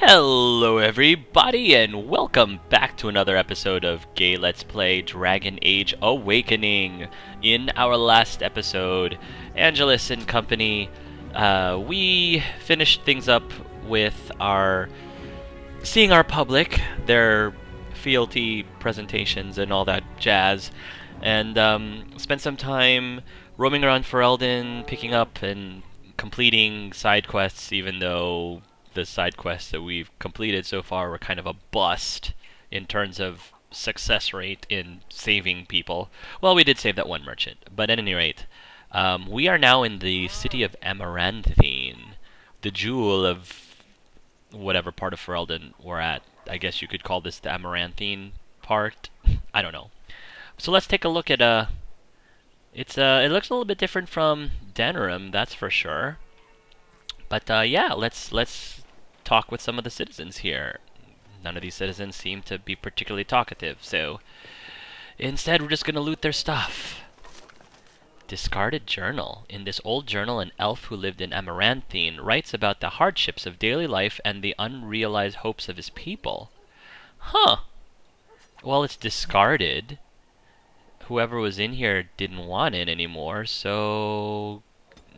Hello everybody and welcome back to another episode of Gay Let's Play Dragon Age Awakening. In our last episode, Angelus and company, we finished things up with seeing our public, their fealty presentations and all that jazz, and spent some time roaming around Ferelden, picking up and completing side quests, even though the side quests that we've completed so far were kind of a bust in terms of success rate in saving people. Well, we did save that one merchant, but at any rate, we are now in the city of Amaranthine, the jewel of whatever part of Ferelden we're at. I guess you could call this the Amaranthine part. I don't know. So let's take a look at it looks a little bit different from Denerim, that's for sure. But yeah, let's talk with some of the citizens here. None of these citizens seem to be particularly talkative, so instead we're just gonna loot their stuff. Discarded journal. In this old journal, an elf who lived in Amaranthine writes about the hardships of daily life and the unrealized hopes of his people. Huh. Well, it's discarded. Whoever was in here didn't want it anymore, so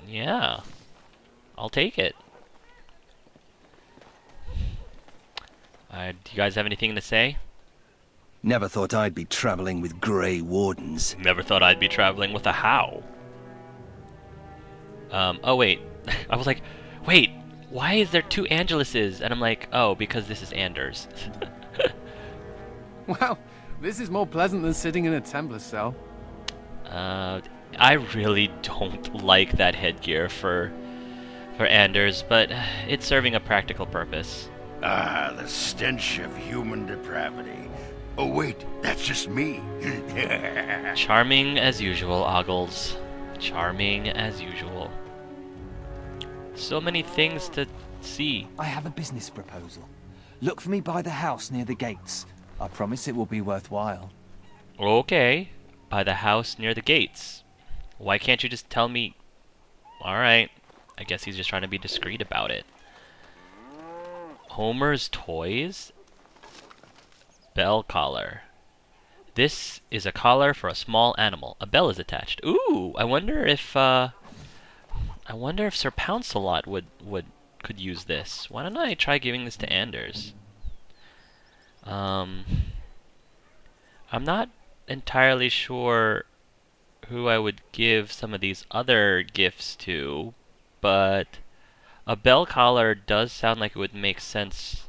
yeah, I'll take it. Do you guys have anything to say? Never thought I'd be traveling with Grey Wardens. Never thought I'd be traveling with a how. Oh wait. I was like, wait, why is there two Angeluses? And I'm like, oh, because this is Anders. Well, this is more pleasant than sitting in a Templar cell. I really don't like that headgear for Anders, but it's serving a practical purpose. Ah, the stench of human depravity. Oh wait, that's just me. Charming as usual, Ogles. Charming as usual. So many things to see. I have a business proposal. Look for me by the house near the gates. I promise it will be worthwhile. Okay, by the house near the gates. Why can't you just tell me? Alright, I guess he's just trying to be discreet about it. Homer's Toys? Bell collar. This is a collar for a small animal. A bell is attached. Ooh, I wonder if Sir Pounce-A-Lot could use this. Why don't I try giving this to Anders? I'm not entirely sure who I would give some of these other gifts to, but a bell collar does sound like it would make sense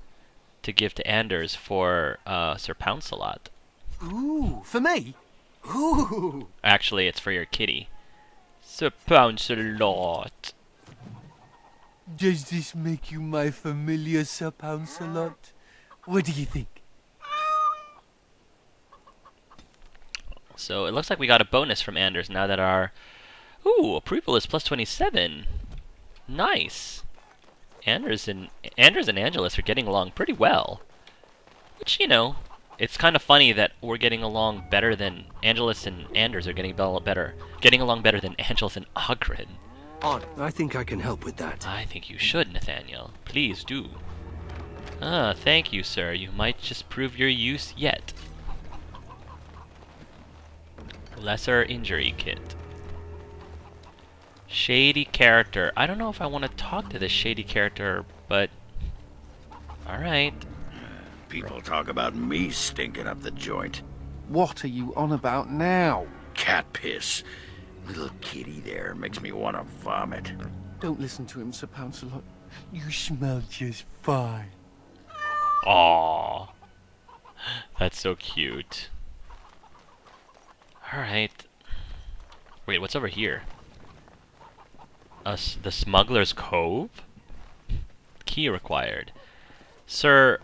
to give to Anders for Sir Pounce-A-Lot. Ooh, for me? Ooh. Actually, it's for your kitty. Sir Pounce-A-Lot. Does this make you my familiar Sir Pounce-A-Lot? What do you think? So it looks like we got a bonus from Anders now that our... Ooh, approval is plus 27. Nice. Anders and Angelus are getting along pretty well. Which, you know, it's kind of funny that we're getting along better than Angelus and Anders are getting along better than Angelus and Ogren. I think I can help with that. I think you should, Nathaniel. Please do. Ah, thank you, sir. You might just prove your use yet. Lesser injury kit. Shady character. I don't know if I want to talk to this shady character, but... Alright. People talk about me stinking up the joint. What are you on about now? Cat piss. Little kitty there makes me want to vomit. Don't listen to him, Sir Pounce-A-Lot. You smell just fine. Aww. That's so cute. Alright. Wait, what's over here? The Smuggler's Cove? Key required. Sir,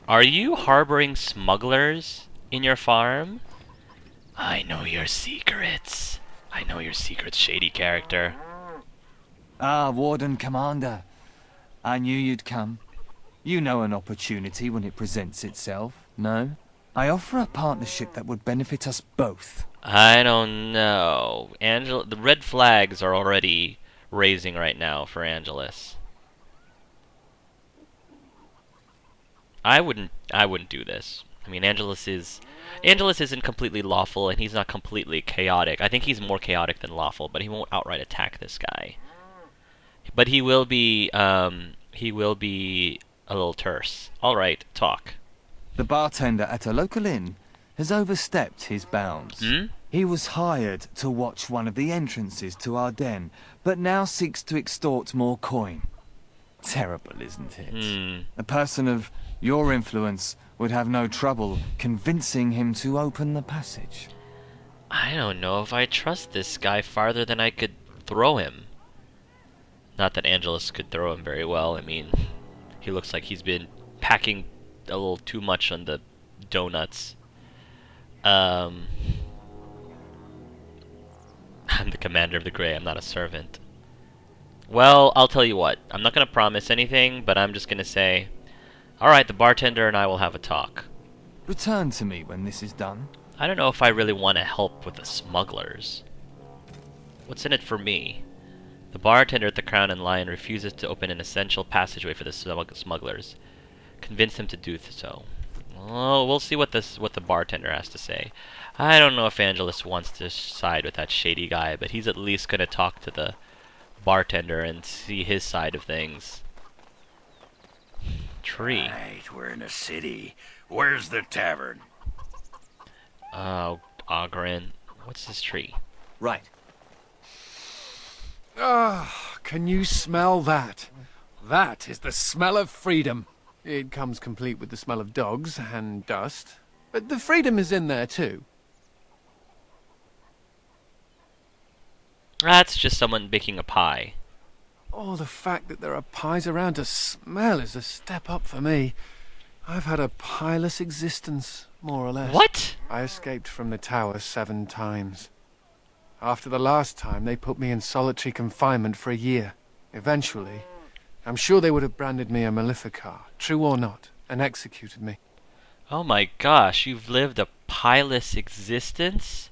are you harboring smugglers in your farm? I know your secrets. I know your secrets, shady character. Ah, Warden Commander. I knew you'd come. You know an opportunity when it presents itself, no? I offer a partnership that would benefit us both. I don't know. The red flags are already raising right now for Angelus. I wouldn't do this. I mean, Angelus isn't completely lawful, and he's not completely chaotic. I think he's more chaotic than lawful, but he won't outright attack this guy. But he will be a little terse. All right, talk. The bartender at a local inn has overstepped his bounds. Hmm? He was hired to watch one of the entrances to our den, but now seeks to extort more coin. Terrible, isn't it? A person of your influence would have no trouble convincing him to open the passage. I don't know if I trust this guy farther than I could throw him. Not that Angelus could throw him very well. I mean, he looks like he's been packing a little too much on the donuts. I'm the commander of the Grey. I'm not a servant. Well, I'll tell you what. I'm not going to promise anything, but I'm just going to say, alright, the bartender and I will have a talk. Return to me when this is done. I don't know if I really want to help with the smugglers. What's in it for me? The bartender at the Crown and Lion refuses to open an essential passageway for the smugglers. Convince him to do so. Well, we'll see what the bartender has to say. I don't know if Angelus wants to side with that shady guy, but he's at least going to talk to the bartender and see his side of things. Tree. Right, we're in a city. Where's the tavern? Oh, chagrin. What's this tree? Right. Ah, can you smell that? That is the smell of freedom. It comes complete with the smell of dogs and dust, but the freedom is in there too. That's just someone baking a pie. Oh, the fact that there are pies around to smell is a step up for me. I've had a pieless existence, more or less. What? I escaped from the tower 7 times. After the last time, they put me in solitary confinement for a year. Eventually, I'm sure they would have branded me a Maleficar, true or not, and executed me. Oh my gosh, you've lived a pieless existence?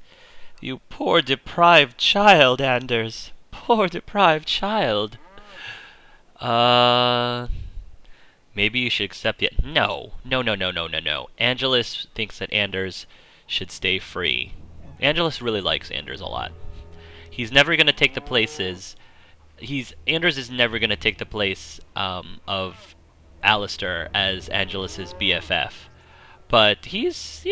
You poor deprived child, Anders. Poor deprived child. Maybe you should accept it. No. No. Angelus thinks that Anders should stay free. Angelus really likes Anders a lot. He's never going to take the places... Anders is never going to take the place of Alistair as Angelus's BFF. But he's,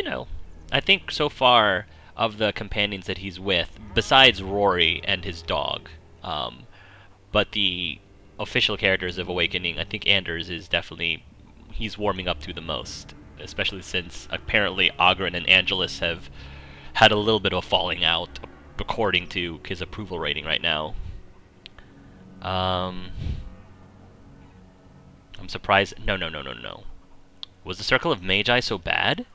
I think so far of the companions that he's with, besides Rory and his dog, but the official characters of Awakening, I think Anders is definitely, he's warming up to the most, especially since apparently Ogren and Angelus have had a little bit of a falling out, according to his approval rating right now. I'm surprised. No. Was the Circle of Magi so bad?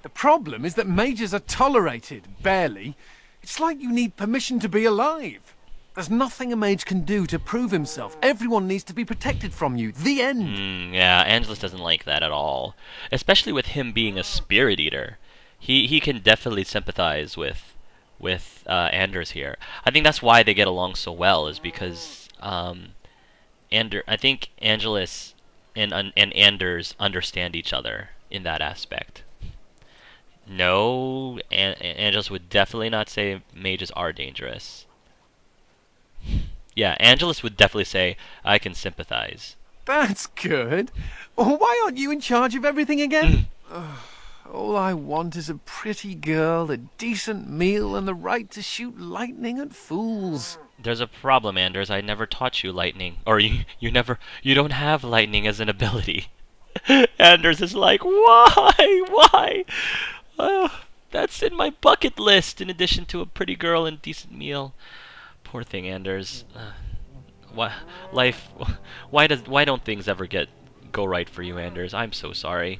The problem is that mages are tolerated, barely. It's like you need permission to be alive. There's nothing a mage can do to prove himself. Everyone needs to be protected from you. The end. Yeah, Angelus doesn't like that at all. Especially with him being a spirit eater. He can definitely sympathize with Anders here. I think that's why they get along so well, is because I think Angelus and Anders understand each other in that aspect. No, Angelus would definitely not say mages are dangerous. Yeah, Angelus would definitely say, I can sympathize. That's good. Why aren't you in charge of everything again? All I want is a pretty girl, a decent meal, and the right to shoot lightning at fools. There's a problem, Anders. I never taught you lightning. Or you don't have lightning as an ability. Anders is like, why? That's in my bucket list, in addition to a pretty girl and decent meal. Poor thing, Anders. Why don't things ever go right for you, Anders? I'm so sorry.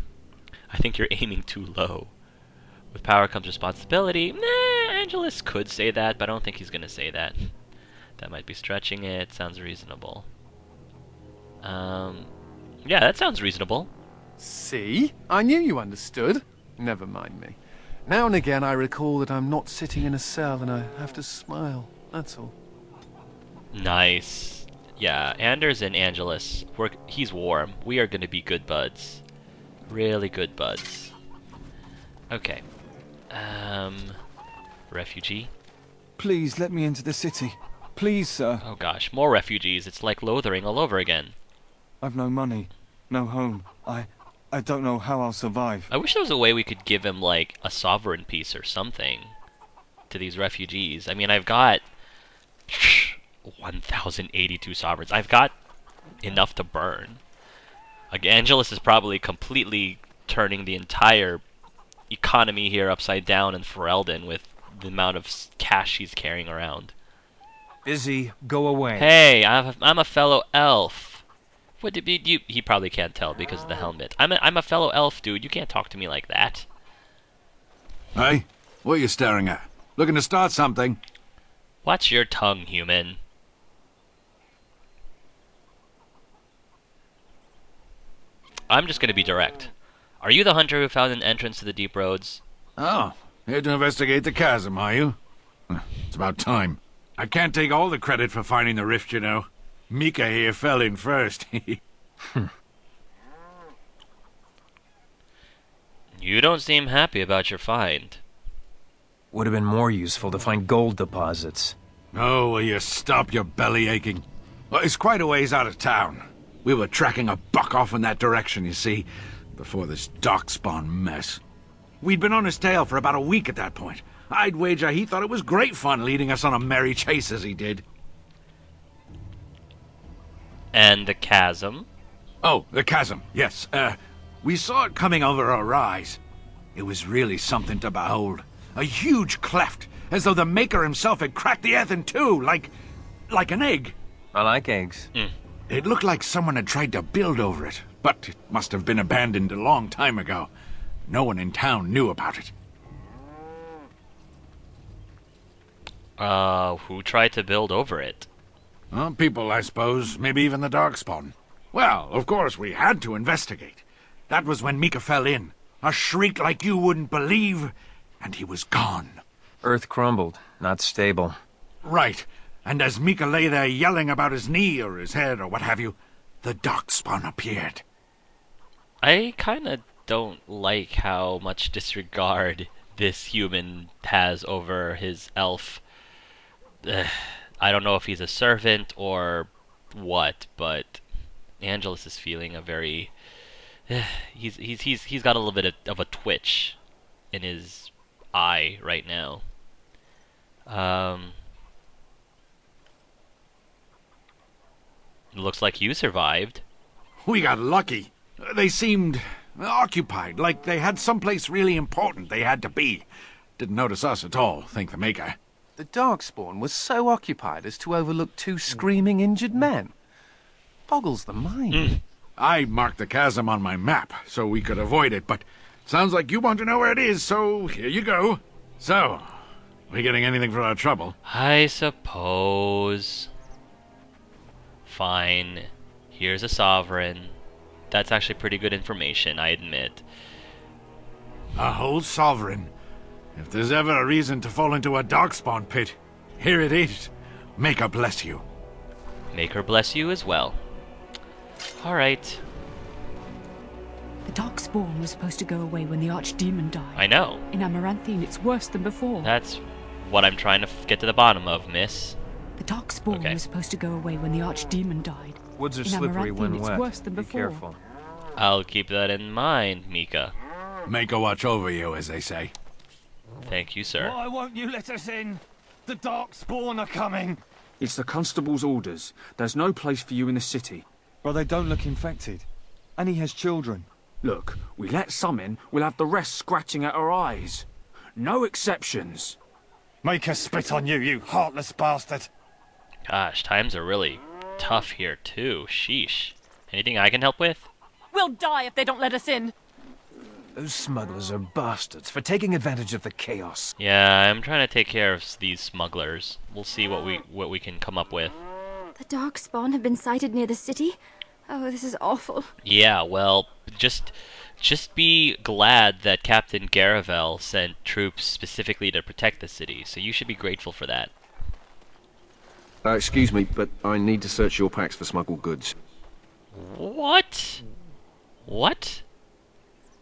I think you're aiming too low. With power comes responsibility. Angelus could say that, but I don't think he's gonna say that. That might be stretching it. Sounds reasonable. Yeah, that sounds reasonable. See? I knew you understood. Never mind me. Now and again I recall that I'm not sitting in a cell and I have to smile. That's all. Nice. Yeah, Anders and Angelus, he's warm. We are going to be good buds. Really good buds. Okay. Refugee. Please let me into the city. Please, sir. Oh gosh, more refugees. It's like Lothering all over again. I've no money, no home. I don't know how I'll survive. I wish there was a way we could give him, like, a sovereign piece or something to these refugees. I mean, I've got 1,082 sovereigns. I've got enough to burn. Like, Angelus is probably completely turning the entire economy here upside down in Ferelden with the amount of cash he's carrying around. Busy, go away. Hey, I'm a fellow elf. What did you? He probably can't tell because of the helmet. I'm a fellow elf, dude. You can't talk to me like that. Hey, what are you staring at? Looking to start something? Watch your tongue, human. I'm just gonna be direct. Are you the hunter who found an entrance to the deep roads? Oh, here to investigate the chasm, are you? It's about time. I can't take all the credit for finding the rift, you know. Mika here fell in first. You don't seem happy about your find. Would have been more useful to find gold deposits. Oh, will you stop your belly aching? Well, it's quite a ways out of town. We were tracking a buck off in that direction, you see, before this darkspawn mess. We'd been on his tail for about a week at that point. I'd wager he thought it was great fun leading us on a merry chase as he did. And the chasm? Oh, the chasm, yes. We saw it coming over a rise. It was really something to behold. A huge cleft, as though the Maker himself had cracked the earth in two, like an egg. I like eggs. It looked like someone had tried to build over it, but it must have been abandoned a long time ago. No one in town knew about it. Who tried to build over it? Well, people, I suppose. Maybe even the Darkspawn. Well, of course, we had to investigate. That was when Mika fell in. A shriek like you wouldn't believe, and he was gone. Earth crumbled, not stable. Right. And as Mika lay there yelling about his knee or his head or what have you, the Darkspawn appeared. I kinda don't like how much disregard this human has over his elf. I don't know if he's a servant or what, but Angelus is feeling a very... he's got a little bit of a twitch in his eye right now. Looks like you survived. We got lucky. They seemed occupied, like they had someplace really important they had to be. Didn't notice us at all, thank the Maker. The Darkspawn was so occupied as to overlook two screaming injured men. Boggles the mind. I marked the chasm on my map so we could avoid it, but sounds like you want to know where it is, so here you go. So, we getting anything for our trouble? I suppose. Fine. Here's a sovereign. That's actually pretty good information, I admit. A whole sovereign. If there's ever a reason to fall into a Darkspawn pit, here it is. Maker bless you. Make her bless you as well. Alright. The Darkspawn was supposed to go away when the Archdemon died. I know. In Amaranthine, it's worse than before. That's what I'm trying to get to the bottom of, miss. The Darkspawn was supposed to go away when the Archdemon died. Woods are In slippery when Amaranthine, it's wet. worse than Be before. careful. I'll keep that in mind, Mika. Maker watch over you, as they say. Thank you, sir. Why won't you let us in? The Darkspawn are coming. It's the constable's orders. There's no place for you in the city. Well, they don't look infected. And he has children. Look, we let some in, we'll have the rest scratching at our eyes. No exceptions. Make us spit on you, you heartless bastard. Gosh, times are really tough here, too. Sheesh. Anything I can help with? We'll die if they don't let us in. Those smugglers are bastards for taking advantage of the chaos. Yeah, I'm trying to take care of these smugglers. We'll see what we can come up with. The Darkspawn have been sighted near the city? Oh, this is awful. Yeah, well, just be glad that Captain Garavel sent troops specifically to protect the city, so you should be grateful for that. Excuse me, but I need to search your packs for smuggled goods. What? What?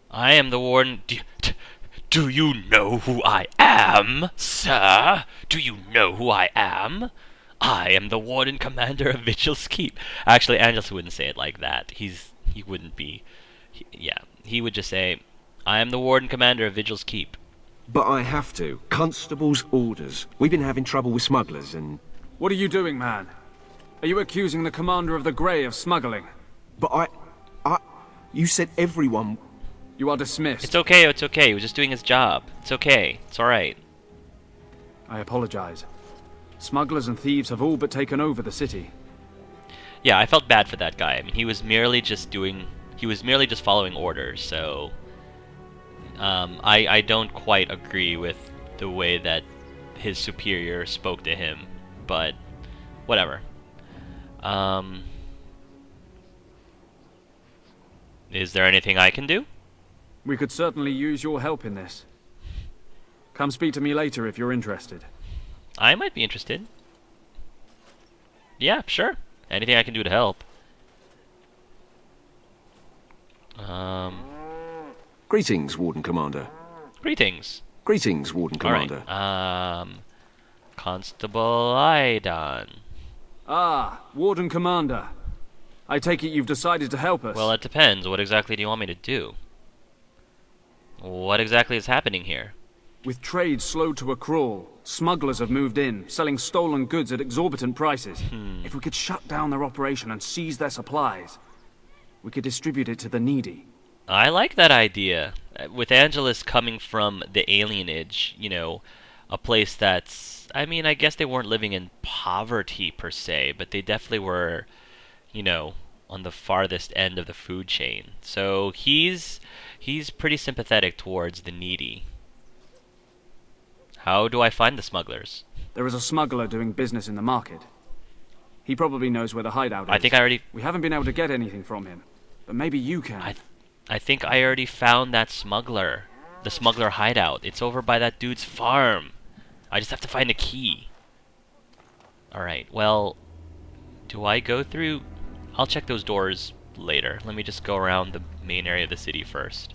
I am the warden. Do you know who I am, sir? Do you know who I am? I am the warden commander of Vigil's Keep. Actually, Angelus wouldn't say it like that. He wouldn't be. He would just say, I am the warden commander of Vigil's Keep. But I have to. Constable's orders. We've been having trouble with smugglers and... What are you doing, man? Are you accusing the commander of the Grey of smuggling? But you said everyone... You are dismissed. It's okay, it's okay. He was just doing his job. It's okay. It's alright. I apologize. Smugglers and thieves have all but taken over the city. Yeah, I felt bad for that guy. I mean, he was merely just following orders, so... I don't quite agree with the way that his superior spoke to him, but whatever. Is there anything I can do? We could certainly use your help in this. Come speak to me later if you're interested. I might be interested. Yeah, sure. Anything I can do to help. Greetings, Warden Commander. Greetings. Greetings, Warden Commander. Alright, Constable Aidan. Ah, Warden Commander. I take it you've decided to help us. Well, it depends. What exactly do you want me to do? What exactly is happening here? With trade slowed to a crawl, smugglers have moved in, selling stolen goods at exorbitant prices. If we could shut down their operation and seize their supplies, we could distribute it to the needy. I like that idea. With Angelus coming from the alienage, you know, a place that's... I mean, I guess they weren't living in poverty per se, but they definitely were, you know, on the farthest end of the food chain. So he's pretty sympathetic towards the needy. How do I find the smugglers? There is a smuggler doing business in the market. He probably knows where the hideout is. I think I already... We haven't been able to get anything from him, but maybe you can. I think I already found that smuggler. The smuggler hideout. It's over by that dude's farm. I just have to find a key. Alright, well... Do I go through... I'll check those doors later. Let me just go around the main area of the city first.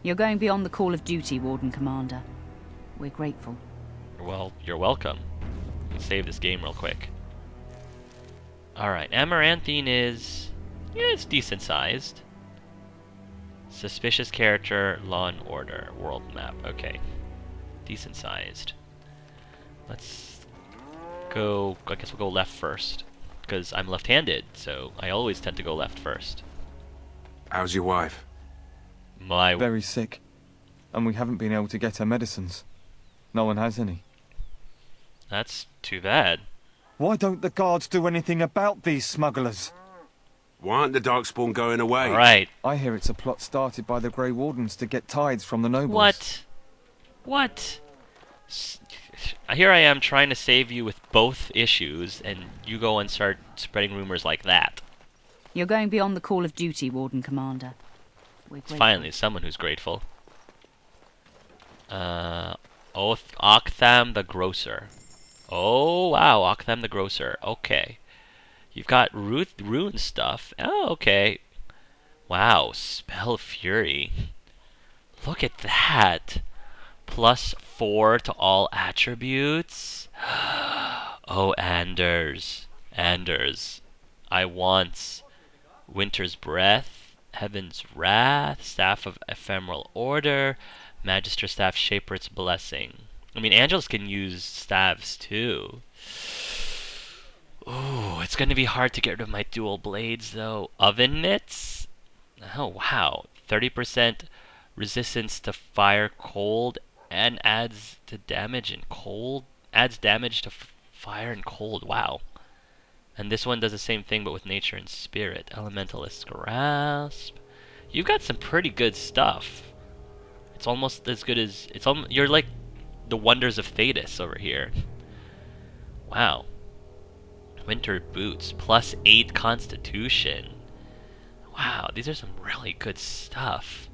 You're going beyond the call of duty, Warden Commander. We're grateful. Well, you're welcome. Let's save this game real quick. Alright, Amaranthine is... Yeah, it's decent sized. Suspicious character, law and order, world map. Okay. Decent sized. Let's go... I guess we'll go left first. Because I'm left-handed, so I always tend to go left first. How's your wife? Very sick. And we haven't been able to get her medicines. No one has any. That's too bad. Why don't the guards do anything about these smugglers? Why aren't the Darkspawn going away? Alright. I hear it's a plot started by the Grey Wardens to get tithes from the nobles. What? What? Here I am trying to save you with both issues, and you go and start spreading rumors like that. You're going beyond the call of duty, Warden Commander. We're grateful. Finally, someone who's grateful. Octham the Grocer. Oh, wow, Octham the Grocer. Okay. You've got rune stuff. Oh, okay. Wow, Spell Fury. Look at that. +4 to all attributes. Oh, Anders. Anders. I want Winter's Breath, Heaven's Wrath, Staff of Ephemeral Order, Magister Staff Shaper's Blessing. I mean, Angelus can use staves too. Ooh, it's gonna be hard to get rid of my dual blades though. Oven Mitts? Oh wow. 30% resistance to fire cold and adds to damage and cold. Adds damage to fire and cold. Wow. And this one does the same thing but with nature and spirit. Elementalist Grasp. You've got some pretty good stuff. It's almost as good as... You're like the Wonders of Thetis over here. Wow. Winter Boots. +8 Constitution. Wow, these are some really good stuff.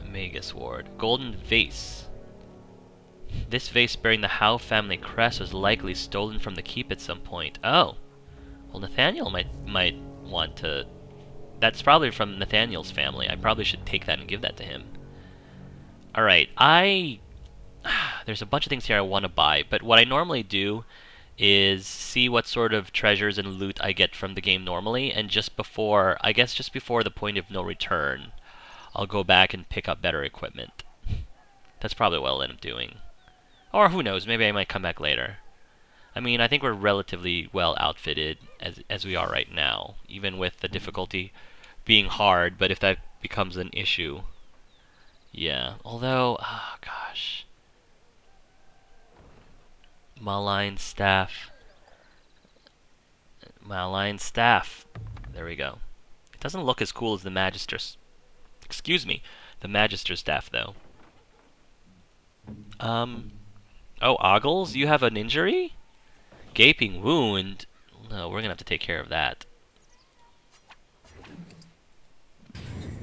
Magus Ward. Golden Vase. This vase bearing the Howe family crest was likely stolen from the keep at some point. Oh. Well, Nathaniel might want to... That's probably from Nathaniel's family. I probably should take that and give that to him. Alright, there's a bunch of things here I want to buy, but what I normally do is see what sort of treasures and loot I get from the game normally, and just before the point of no return, I'll go back and pick up better equipment. That's probably what I'll end up doing. Or who knows, maybe I might come back later. I mean, I think we're relatively well outfitted as we are right now, even with the difficulty being hard, but if that becomes an issue... Yeah, although, oh gosh. Malign staff. Malign staff. There we go. It doesn't look as cool as the Magister's... Excuse me. The Magister's staff, though. Oh, Ogles, you have an injury? Gaping wound? No, we're gonna have to take care of that.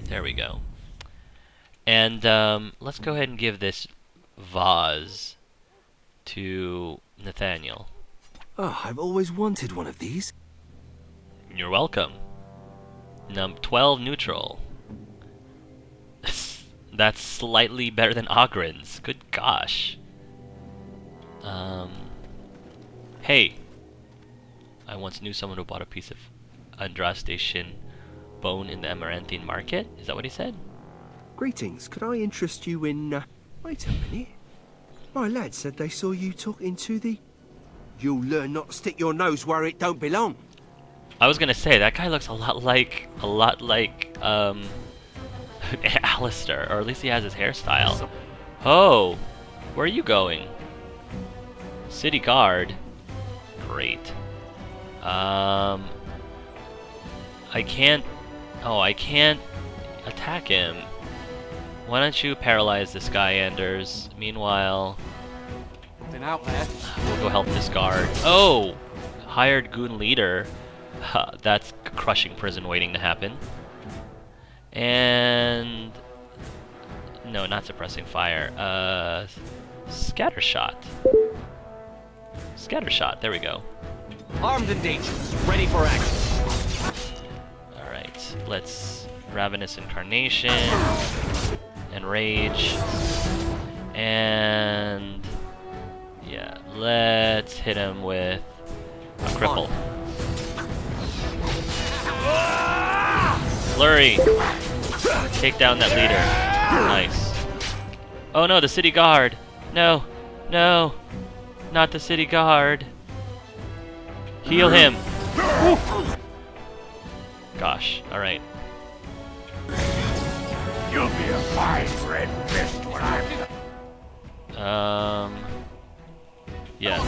There we go. And let's go ahead and give this vase to Nathaniel. Oh, I've always wanted one of these. You're welcome. 12 neutral. That's slightly better than Ogren's. Good gosh. Hey. I once knew someone who bought a piece of Andrastation bone in the Amaranthine market. Is that what he said? Greetings, could I interest you in... Wait a minute. My lad said they saw you talking to the... You'll learn not to stick your nose where it don't belong. I was gonna say, that guy looks a lot like, Alistair, or at least he has his hairstyle. Oh, where are you going? City guard. Great. I can't attack him. Why don't you paralyze this guy, Anders? Meanwhile, Something out there. we'll go help this guard. Oh! Hired goon leader. That's crushing prison waiting to happen. And... No, not suppressing fire. Scattershot. Scattershot, there we go. Armed and dangerous, ready for action. Alright, let's... Ravenous Incarnation... Enrage... And... Yeah, let's hit him with... a cripple. Flurry! Take down that leader. Nice. Oh no, the city guard! No! No! Not the city guard! Heal him! Gosh, alright. You'll be a fine red mist when I'm... Yes.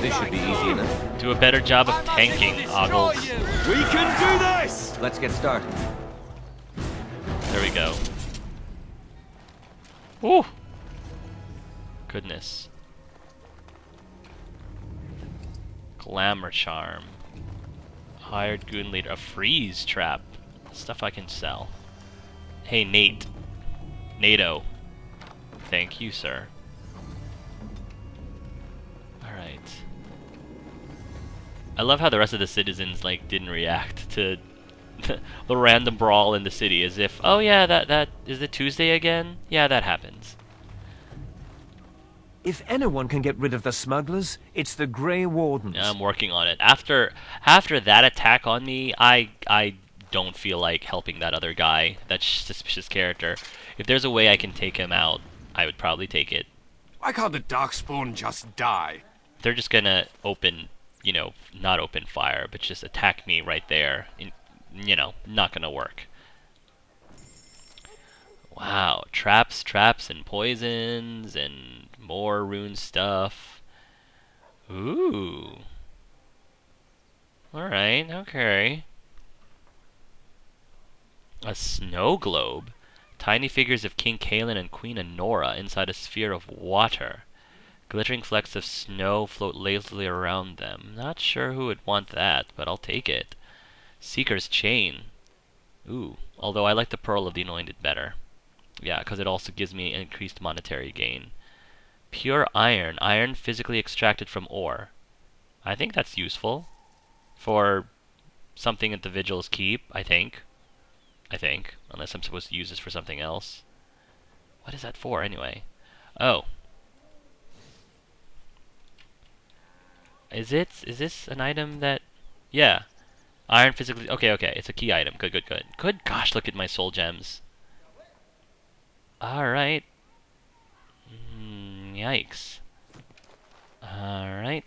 This should be easy enough. Do a better job of tanking, Ogles. We can do this! Let's get started. There we go. Woo! Goodness. Glamour charm. Hired goon leader. A freeze trap. Stuff I can sell. Hey, Nate. NATO. Thank you, sir. Alright. I love how the rest of the citizens, like, didn't react to the random brawl in the city, as if, oh yeah, that is it Tuesday again? Yeah, that happens. If anyone can get rid of the smugglers, it's the Grey Wardens. I'm working on it. After that attack on me, I don't feel like helping that other guy, that suspicious character. If there's a way I can take him out, I would probably take it. Why can't the Darkspawn just die? They're just gonna open, you know, not open fire, but just attack me right there. You know, not gonna work. Wow, traps, and poisons, and more rune stuff. Ooh. Alright, okay. A snow globe. Tiny figures of King Kalen and Queen Anora inside a sphere of water. Glittering flecks of snow float lazily around them. Not sure who would want that, but I'll take it. Seeker's Chain. Ooh, although I like the Pearl of the Anointed better. Yeah, because it also gives me increased monetary gain. Pure iron. Iron physically extracted from ore. I think that's useful. For something at the Vigil's Keep, I think. Unless I'm supposed to use this for something else. What is that for, anyway? Oh. Is this an item that... Yeah. Iron physically... Okay, it's a key item. Good. Good gosh, look at my soul gems. Alright. Yikes. Alright.